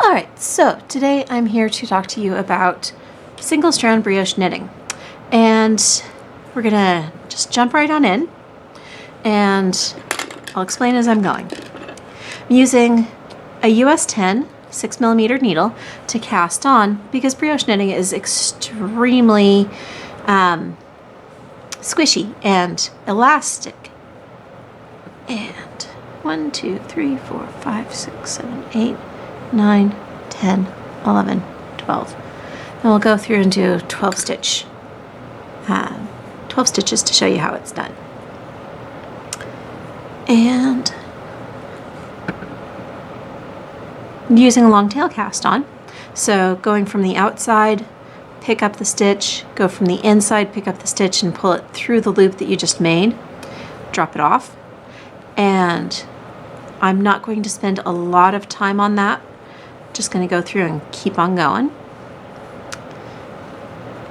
Alright, so today I'm here to talk to you about single strand brioche knitting, and we're gonna just jump right on in and I'll explain as I'm going. I'm using a US 10 6mm needle to cast on because brioche knitting is extremely squishy and elastic. And 1, 2, 3, 4, 5, 6, 7, 8, 9, 10, 11, 12. And we'll go through and do 12 stitches to show you how it's done. And I'm using a long tail cast on. So going from the outside, pick up the stitch, go from the inside, pick up the stitch and pull it through the loop that you just made, drop it off. And I'm not going to spend a lot of time on that. Just going to go through and keep on going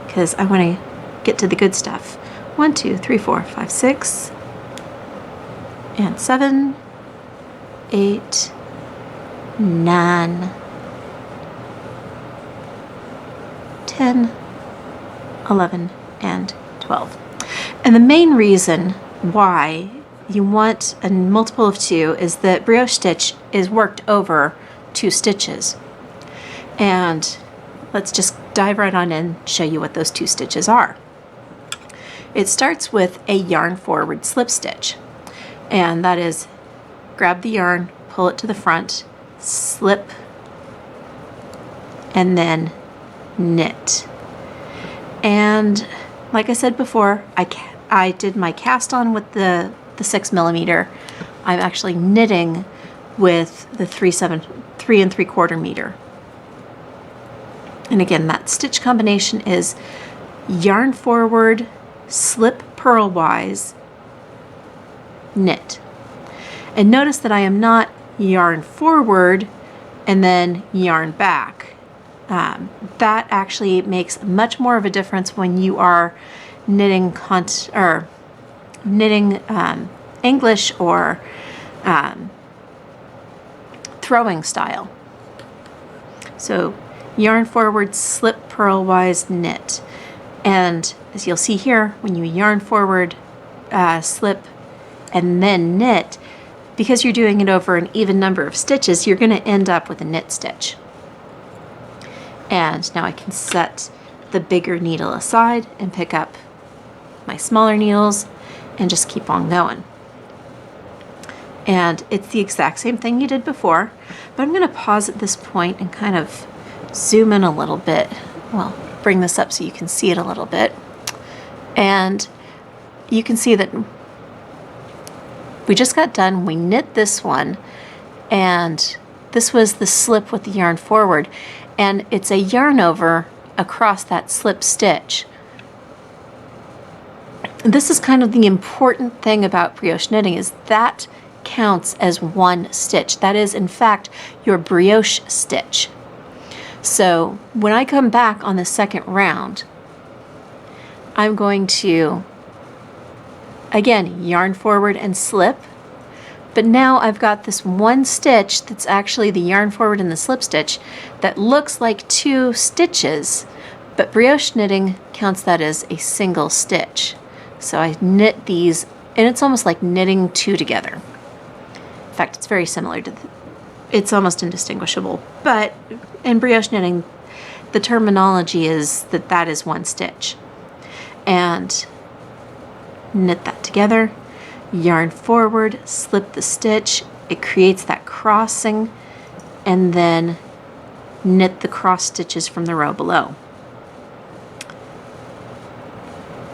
because I want to get to the good stuff. 1, 2, 3, 4, 5, 6, and 7, 8, 9, 10, 11, and 12. And the main reason why you want a multiple of 2 is that brioche stitch is worked over 2 stitches. And let's just dive right on in and show you what those 2 stitches are. It starts with a yarn forward slip stitch, and that is grab the yarn, pull it to the front, slip, and then knit. And like I said before, I did my cast on with the 6mm. I'm actually knitting with the 3 3/4 meter. And again, that stitch combination is yarn forward, slip purlwise, knit. And notice that I am not yarn forward and then yarn back. That actually makes much more of a difference when you are knitting English or throwing style. So yarn forward, slip purlwise, knit. And as you'll see here, when you yarn forward, slip, and then knit, because you're doing it over an even number of stitches, you're going to end up with a knit stitch. And now I can set the bigger needle aside and pick up my smaller needles and just keep on going. And it's the exact same thing you did before, but I'm going to pause at this point and kind of zoom in a little bit. Well, bring this up so you can see it a little bit. And you can see that we just got done. We knit this one, and this was the slip with the yarn forward, and it's a yarn over across that slip stitch. This is kind of the important thing about brioche knitting, is that counts as one stitch. That is, in fact, your brioche stitch. So when I come back on the second round, I'm going to, again, yarn forward and slip. But now I've got this one stitch that's actually the yarn forward and the slip stitch that looks like 2 stitches, but brioche knitting counts that as a single stitch. So I knit these, and it's almost like knitting 2 together. In fact, it's very similar to, it's almost indistinguishable. But in brioche knitting, the terminology is that that is one stitch. And knit that together, yarn forward, slip the stitch, it creates that crossing, and then knit the cross stitches from the row below.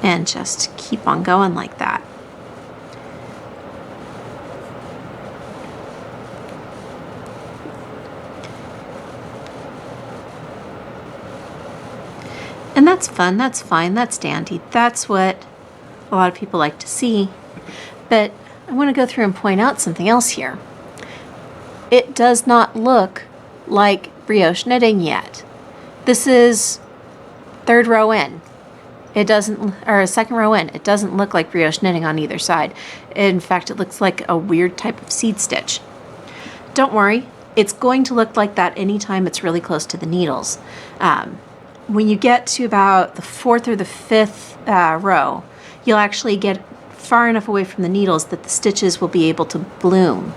And just keep on going like that. And that's fun, that's fine, that's dandy. That's what a lot of people like to see. But I want to go through and point out something else here. It does not look like brioche knitting yet. This is 3rd row in. It doesn't, or second row in, it doesn't look like brioche knitting on either side. In fact, it looks like a weird type of seed stitch. Don't worry, it's going to look like that anytime it's really close to the needles. When you get to about the 4th or the 5th row, you'll actually get far enough away from the needles that the stitches will be able to bloom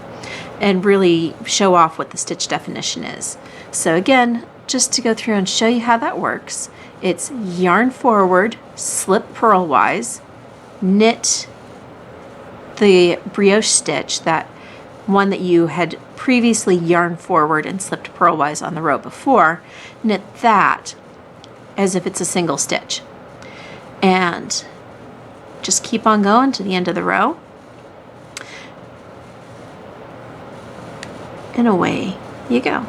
and really show off what the stitch definition is. So again, just to go through and show you how that works, it's yarn forward, slip purlwise, knit the brioche stitch, that one that you had previously yarn forward and slipped purlwise on the row before, knit that as if it's a single stitch. And just keep on going to the end of the row. And away you go.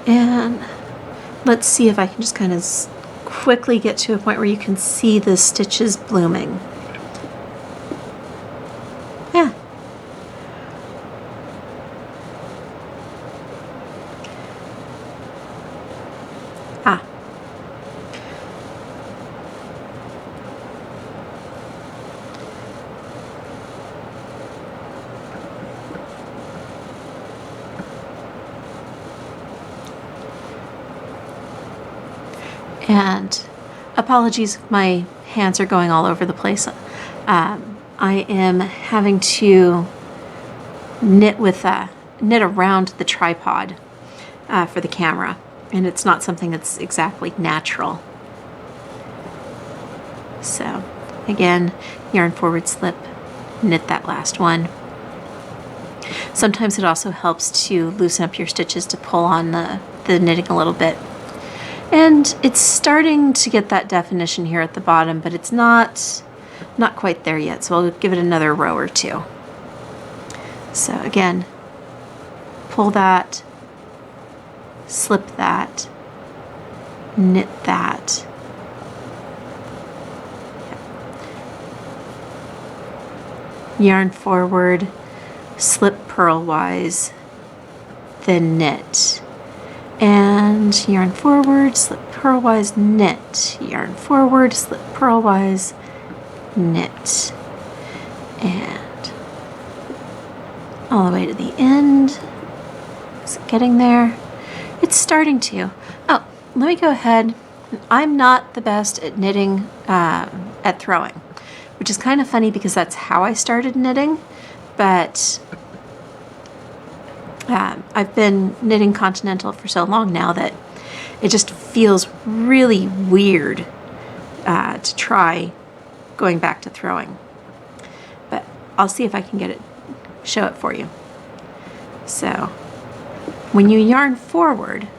And let's see if I can just kind of quickly get to a point where you can see the stitches blooming. Yeah. Ah. And apologies, my hands are going all over the place. I am having to knit around the tripod for the camera, and it's not something that's exactly natural. So again, yarn forward, slip, knit that last one. Sometimes it also helps to loosen up your stitches to pull on the knitting a little bit. And it's starting to get that definition here at the bottom, but it's not quite there yet, so I'll give it another row or two. So again, pull that, slip that, knit that. Yarn forward, slip purlwise, then knit. And yarn forward, slip purlwise, knit. Yarn forward, slip purlwise, knit. And all the way to the end. Is it getting there? It's starting to. Oh, let me go ahead. I'm not the best at knitting, at throwing, which is kind of funny because that's how I started knitting, but I've been knitting continental for so long now that it just feels really weird to try going back to throwing. But I'll see if I can show it for you. So when you yarn forward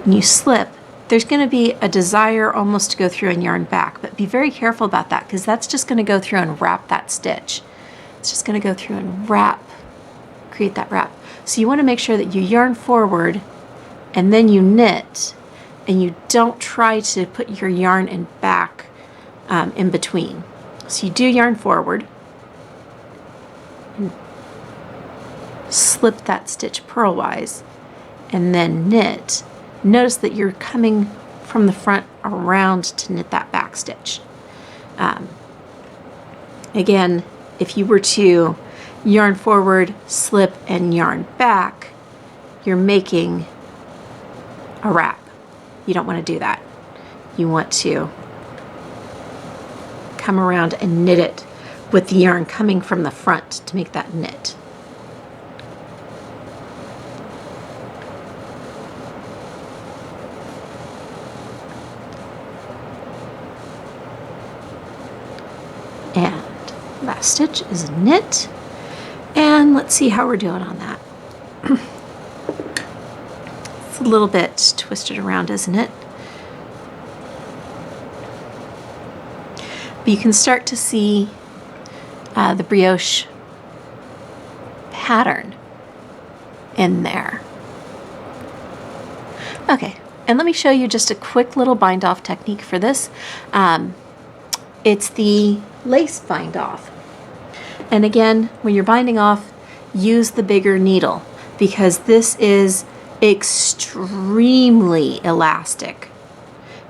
and you slip, there's going to be a desire almost to go through and yarn back, but be very careful about that because that's just going to go through and wrap that stitch. It's just going to go through and create that wrap. So you want to make sure that you yarn forward and then you knit, and you don't try to put your yarn in back in between. So you do yarn forward, and slip that stitch purlwise, and then knit. Notice that you're coming from the front around to knit that back stitch. Again, if you were to yarn forward, slip, and yarn back, you're making a wrap. You don't want to do that. You want to come around and knit it with the yarn coming from the front to make that knit. And last stitch is knit. And let's see how we're doing on that. It's a little bit twisted around, isn't it? But you can start to see the brioche pattern in there. Okay, and let me show you just a quick little bind off technique for this. It's the lace bind off. And again, when you're binding off, use the bigger needle because this is extremely elastic.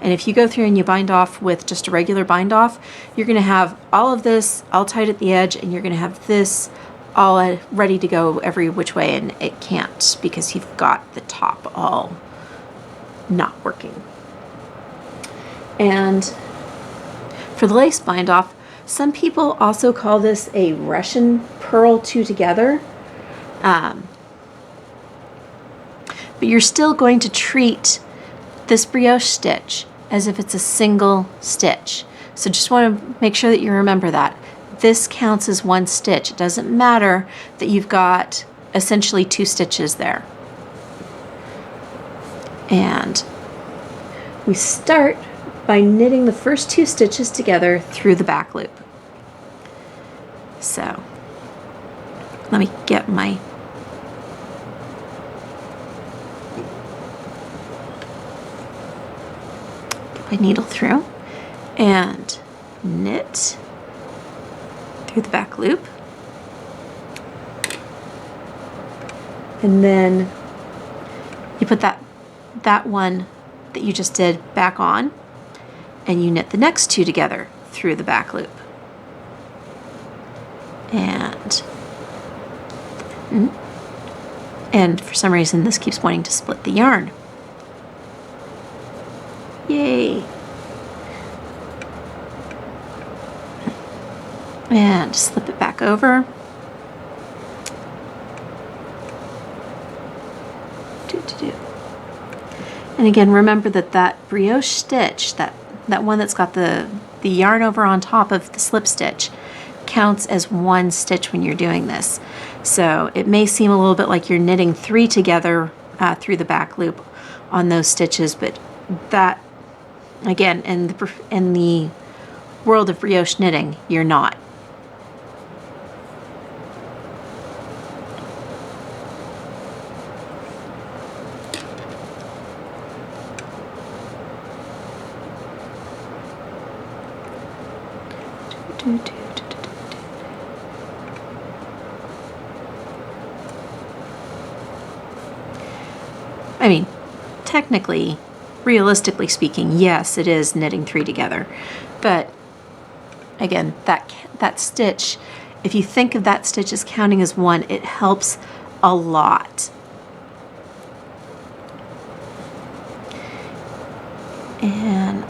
And if you go through and you bind off with just a regular bind off, you're going to have all of this all tight at the edge, and you're going to have this all ready to go every which way, and it can't because you've got the top all not working. And for the lace bind off, some people also call this a Russian purl two together. But you're still going to treat this brioche stitch as if it's a single stitch. So just want to make sure that you remember that. This counts as one stitch. It doesn't matter that you've got essentially two stitches there. And we start by knitting the first two stitches together through the back loop. So let me get my needle through and knit through the back loop, and then you put that one that you just did back on, and you knit the next two together through the back loop. And for some reason this keeps wanting to split the yarn. Yay! And slip it back over. And again, remember that brioche stitch, that one that's got the yarn over on top of the slip stitch, counts as one stitch when you're doing this. So it may seem a little bit like you're knitting three together through the back loop on those stitches, but that, again, in the world of brioche knitting, you're not. I mean, technically, realistically speaking, yes, it is knitting three together. But again, that stitch, if you think of that stitch as counting as one, it helps a lot. And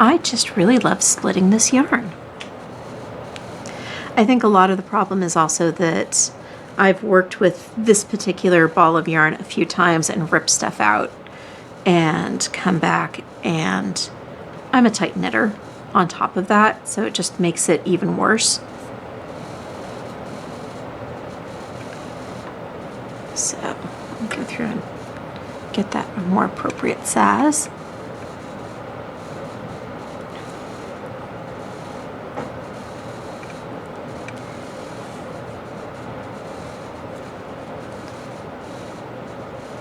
I just really love splitting this yarn. I think a lot of the problem is also that I've worked with this particular ball of yarn a few times and ripped stuff out and come back, and I'm a tight knitter on top of that, so it just makes it even worse. So I'll go through and get that a more appropriate size.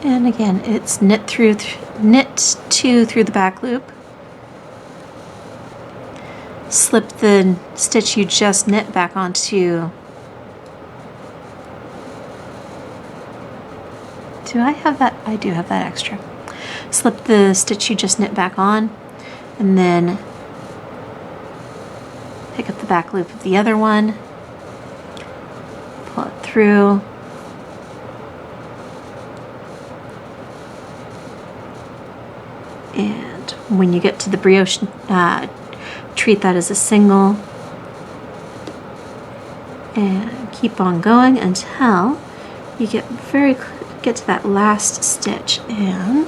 And again, it's knit two through the back loop, slip the stitch you just knit back onto. Do I have that? I do have that extra. Slip the stitch you just knit back on, and then pick up the back loop of the other one, pull it through. And when you get to the brioche, treat that as a single and keep on going until you get to that last stitch. And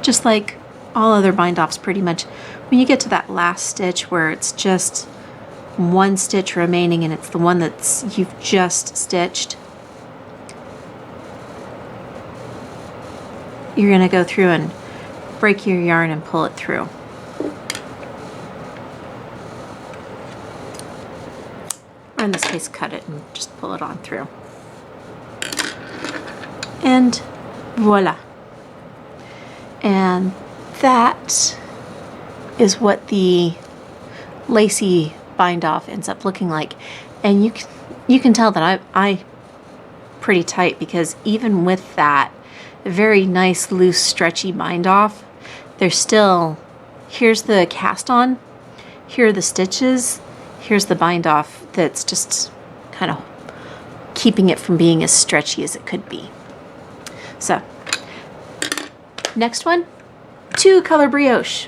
just like all other bind offs pretty much, when you get to that last stitch where it's just one stitch remaining and it's the one that's you've just stitched, you're going to go through and break your yarn and pull it through. Or in this case, cut it and just pull it on through. And voila. And that is what the lacy bind off ends up looking like. And you can tell that I pretty tight, because even with that very nice loose stretchy bind off, there's still, here's the cast on, here are the stitches, here's the bind off that's just kind of keeping it from being as stretchy as it could be. So next one, two color brioche.